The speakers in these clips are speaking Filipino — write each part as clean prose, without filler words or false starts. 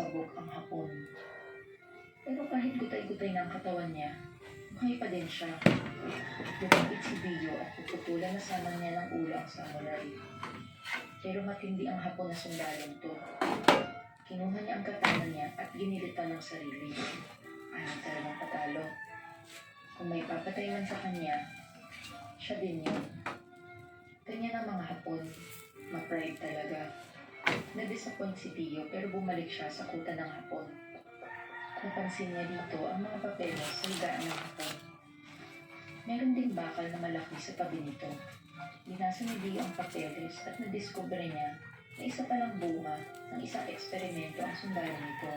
pasabog ang hapon. Pero kahit gutay-gutay ng katawan niya, buhay pa din siya. Lumapit si Dio at puputulan na sana niya ng ulo ang samurai. Pero matindi ang hapon na sundalong to. Kinuha niya ang katana niya at ginilitan ng sarili. Ayaw talagang patalo. Kung may papatay man sa kanya, siya din yun. Ganyan ang mga hapon. Ma-pride talaga. Na-disappoint si Dio pero bumalik siya sa kuta ng hapon. Napansin niya dito ang mga papeles sa higaan ng hapon. Meron ding bakal na malaki sa tabi nito. Binasa ni Dio ang papeles at nadiskubre niya na isa palang bunga ng isang eksperimento ang sundalo nito.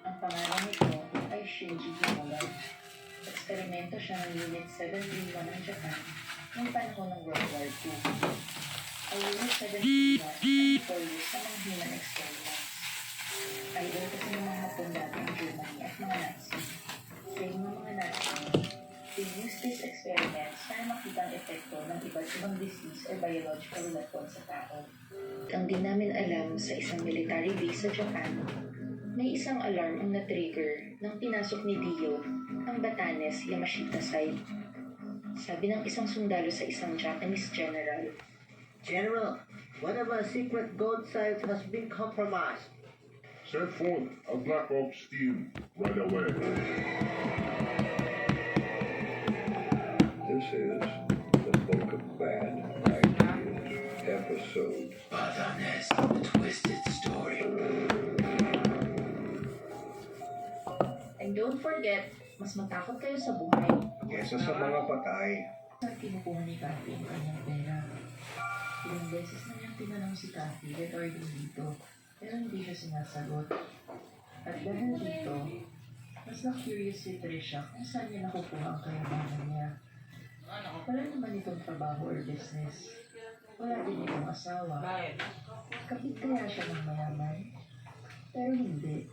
Ang pangalan nito ay Shinji Himura. Eksperimento siya ng Unit 731 ng Japan noong panahon ng World War II. Ang Unit 731 ay 4 years na ng human experiments. Idol kasi ng mga Hapon dati ang Germany at mga Nazi. Kaya ng mga Nazi, they use these experiments para makita ang epekto ng iba't ibang disease or biological weapon sa tao. Ang di namin alam sa isang military base sa Japan, may isang alarm ang na-trigger nang pinasok ni Dio ang Batanes Yamashita site. Sabi ng isang sundalo sa isang Japanese general, General, one of our secret gold sites has been compromised. Send forth a Black Ops team right away. This is the Book of Bad Ideas, episode Batanes, a twisted story. and don't forget, mas matakot kayo sa buhay. kesa sa mga patay. At kinukuha ni Cathy ang kanyang pera. Ilang beses na niyang tinanong si Cathy regarding dito, pero hindi siya sinasagot. At dahil dito, mas na-curious si Trisha kung saan niya nakukuha ang kayamanan niya. Wala naman itong trabaho or business. Wala din itong asawa. Kapit kaya siya ng mayaman? Pero hindi.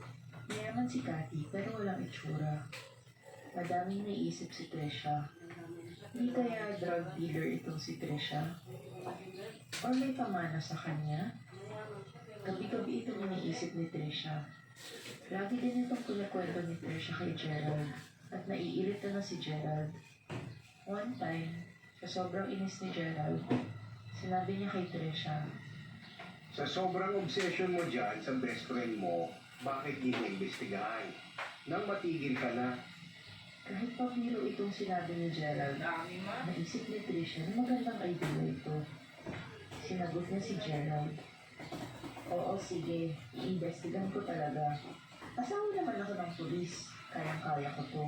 Mayaman si Cathy pero walang itsura. Madaming naisip si Trisha. Hindi kaya drug dealer itong si Trisha? Or may pamana sa kanya? Gabi-gabi itong iniisip ni Trisha. Lagi din itong kinakwento ni Trisha kay Gerald at naiirita na si Gerald. One time, sa sobrang inis ni Gerald, sinabi niya kay Trisha, Sa sobrang obsession mo dyan sa best friend mo, bakit di mo imbestigahan? Nang matigil ka na, kahit pa biro itong sinabi ni Gerald, naisip ni Trisha na magandang idea ito. Sinagot niya si Gerald, oo sige, iimbestigan ko talaga. Asawa naman ako ng pulis, kayang-kaya ko to.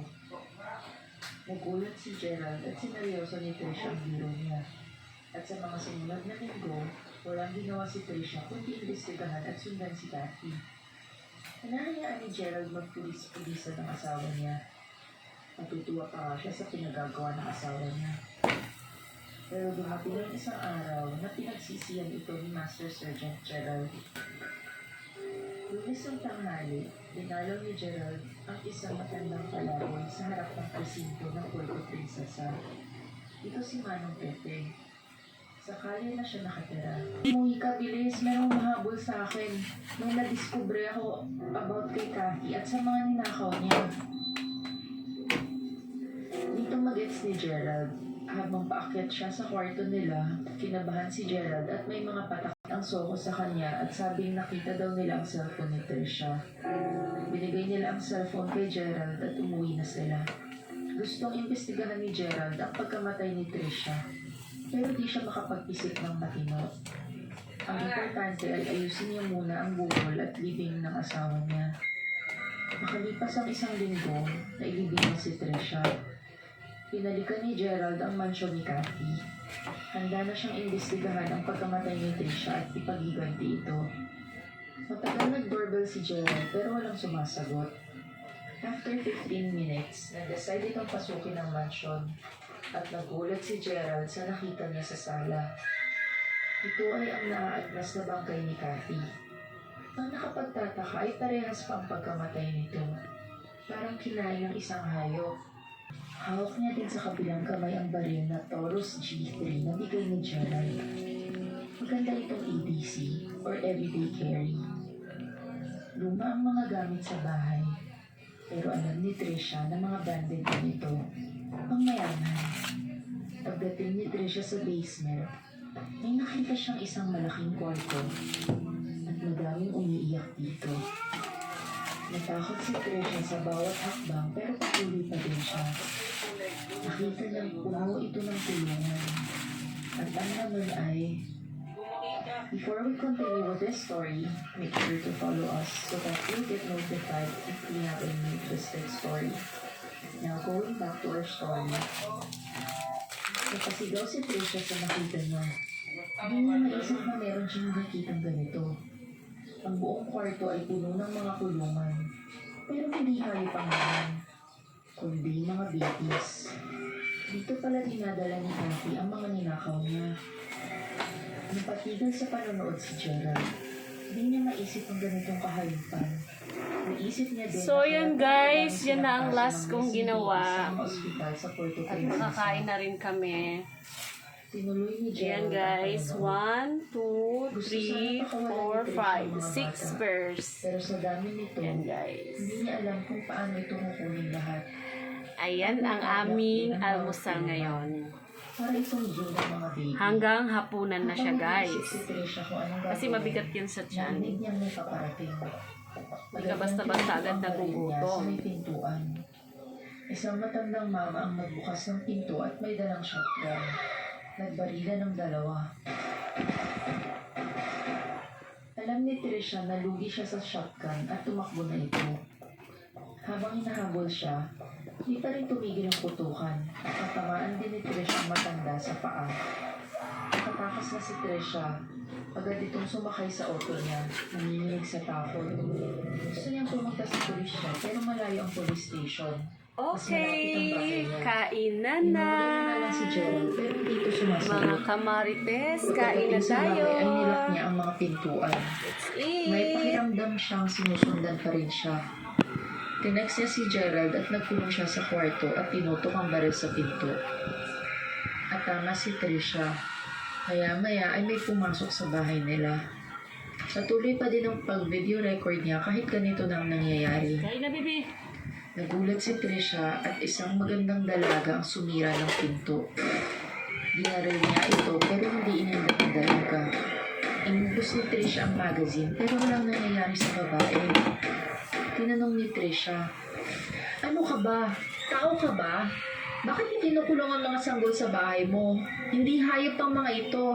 Nagulat si Gerald at sineryoso ni Trisha ang biro niya. At sa mga sumunod na linggo, walang ginawa si Trisha kundi imbestigahan at sundan si Cathy. Hinahayaan ni Gerald magpulis-pulisan ng asawa niya. Natutuwa pa siya sa pinagagawa ng asawa niya. Pero dumating ang isang araw na pinagsisiyan ito ni Master Sergeant Gerald. Lunes ng tanghali, dinalaw ni Gerald ang isang matandang palaboy sa harap ng presinto ng Puerto Princesa. Ito si Manong Pepe. Sa kalye na siya nakatira. Umuwi ka, bilis. Merong mahabol sa akin. Nung nadiskubre ako about kay Cathy at sa mga ninakaw niya. Dito mag-gets ni Gerald. Habang paakyat siya sa kwarto nila, kinabahan si Gerald at may mga patak ang soko sa kanya at sabing nakita daw nila ang cellphone ni Trisha. Binigay nila ang cellphone kay Gerald at umuwi na sila. Gustong imbestigahan ni Gerald ang pagkamatay ni Trisha, pero di siya makapag-isip ng matino. Ang importante ay ayusin niya muna ang buhol at libing ng asawa niya. Makalipas ang isang linggo, nailibing si Trisha. Pinalikan ni Gerald ang mansyon ni Cathy. Handa na siyang imbestigahan ang pagkamatay ni Trisha at ipagiganti ito. Matagal nag-doorbell si Gerald pero walang sumasagot. After 15 minutes, nag-decide itong pasukin ang mansyon at nagulat si Gerald sa nakita niya sa sala. Ito ay ang naaagnas na bangkay ni Cathy. Ang nakapagtataka ay parehas pa ang pagkamatay nito. Parang kinain ng isang hayop. Hawak niya din sa kabilang kamay ang baril na Taurus G3 na bigay ni Gerald. Maganda itong EDC or Everyday Carry. Luma ang mga gamit sa bahay. Pero alam ni Trisha na mga branded din ito. Ang mayaman. Pagdating ni Trisha sa basement, may nakita siyang isang malaking kwarto at madaming umiiyak dito. Natakot si Trisha sa bawat hakbang pero patuloy pa din siya. Nakita niyang puno ito ng tulungan. At ang naman ay, before we continue with this story, make sure to follow us so that you'll get notified if we have a new twisted story. Now, going back to our story, napasigaw si Trisha sa nakita niya. Hindi niya maisip na meron siyang nakitang ganito. Ang buong kwarto ay puno ng mga kulungan, pero hindi hayop ang laman, kundi mga babies. Dito pala dinadala ni Kathy ang mga ninakaw niya. Napatigil sa panonood si Gerald. Hindi niya maisip ang ganitong kahayupan. Naisip niya din So, na yan kaya guys, talagang yan na ang sinangkaso last ng kong mga ginawa. sa mga ospital sa Puerto At Princesa. makakain na rin kami. Tinuloy ni Ayan Gerald ang guys, panonood. 1, 2, 3, 4, 5, 6 pairs. Pero sa dami nito, Ayan guys. hindi niya alam kung paano ito kukunin lahat. Ayan ang aming almusal ngayon. Para itong zoo ng mga baby. Hanggang hapunan na siya Habang guys. nag-iisip si Trisha kung anong Kasi gagawin, mabigat yan sa tiyan. narinig niyang may paparating. Hindi ka basta-basta agad nagugutom. Sa may pintuan. Isang matandang mama ang nagbukas ng pinto at may dalang shotgun. Nagbarila ng dalawa. Alam ni Trisha na lugi siya sa shotgun at tumakbo na ito. Habang hinahabol siya, di pa rin tumigil ang putukan at natamaan din ni Trisha ang matanda sa paa. Nakatakas na si Trisha, agad itong sumakay sa auto niya, nanginginig sa takot. Gusto niyang pumunta sa pulis siya pero malayo ang police station. Okay, kain na na. Inuulan na lang si Gerald pero hindi ito sumasagot. Mga kamarites, kain na Pagdating sa tayo. bahay ay nilak niya ang mga pintuan. Let's May eat. pakiramdam siyang sinusundan pa rin siya. Tinext niya si Gerald at nagkulong siya sa kwarto at tinutok ang baril sa pinto. At tama si Trisha. Maya-maya ay may pumasok sa bahay nila. Patuloy pa din ang pag-video record niya kahit ganito na ang nangyayari. Kain na, baby. Nagulat si Trisha at isang magandang dalaga ang sumira ng pinto. Dinaril niya ito pero hindi inandak ang dalaga. Inubos ni Trisha ang magazine pero walang nangyayari sa babae. Tinanong ni Trisha, "Ano ka ba? Tao ka ba? Bakit mo kinukulong ang mga sanggol sa bahay mo? Hindi hayop ang mga ito.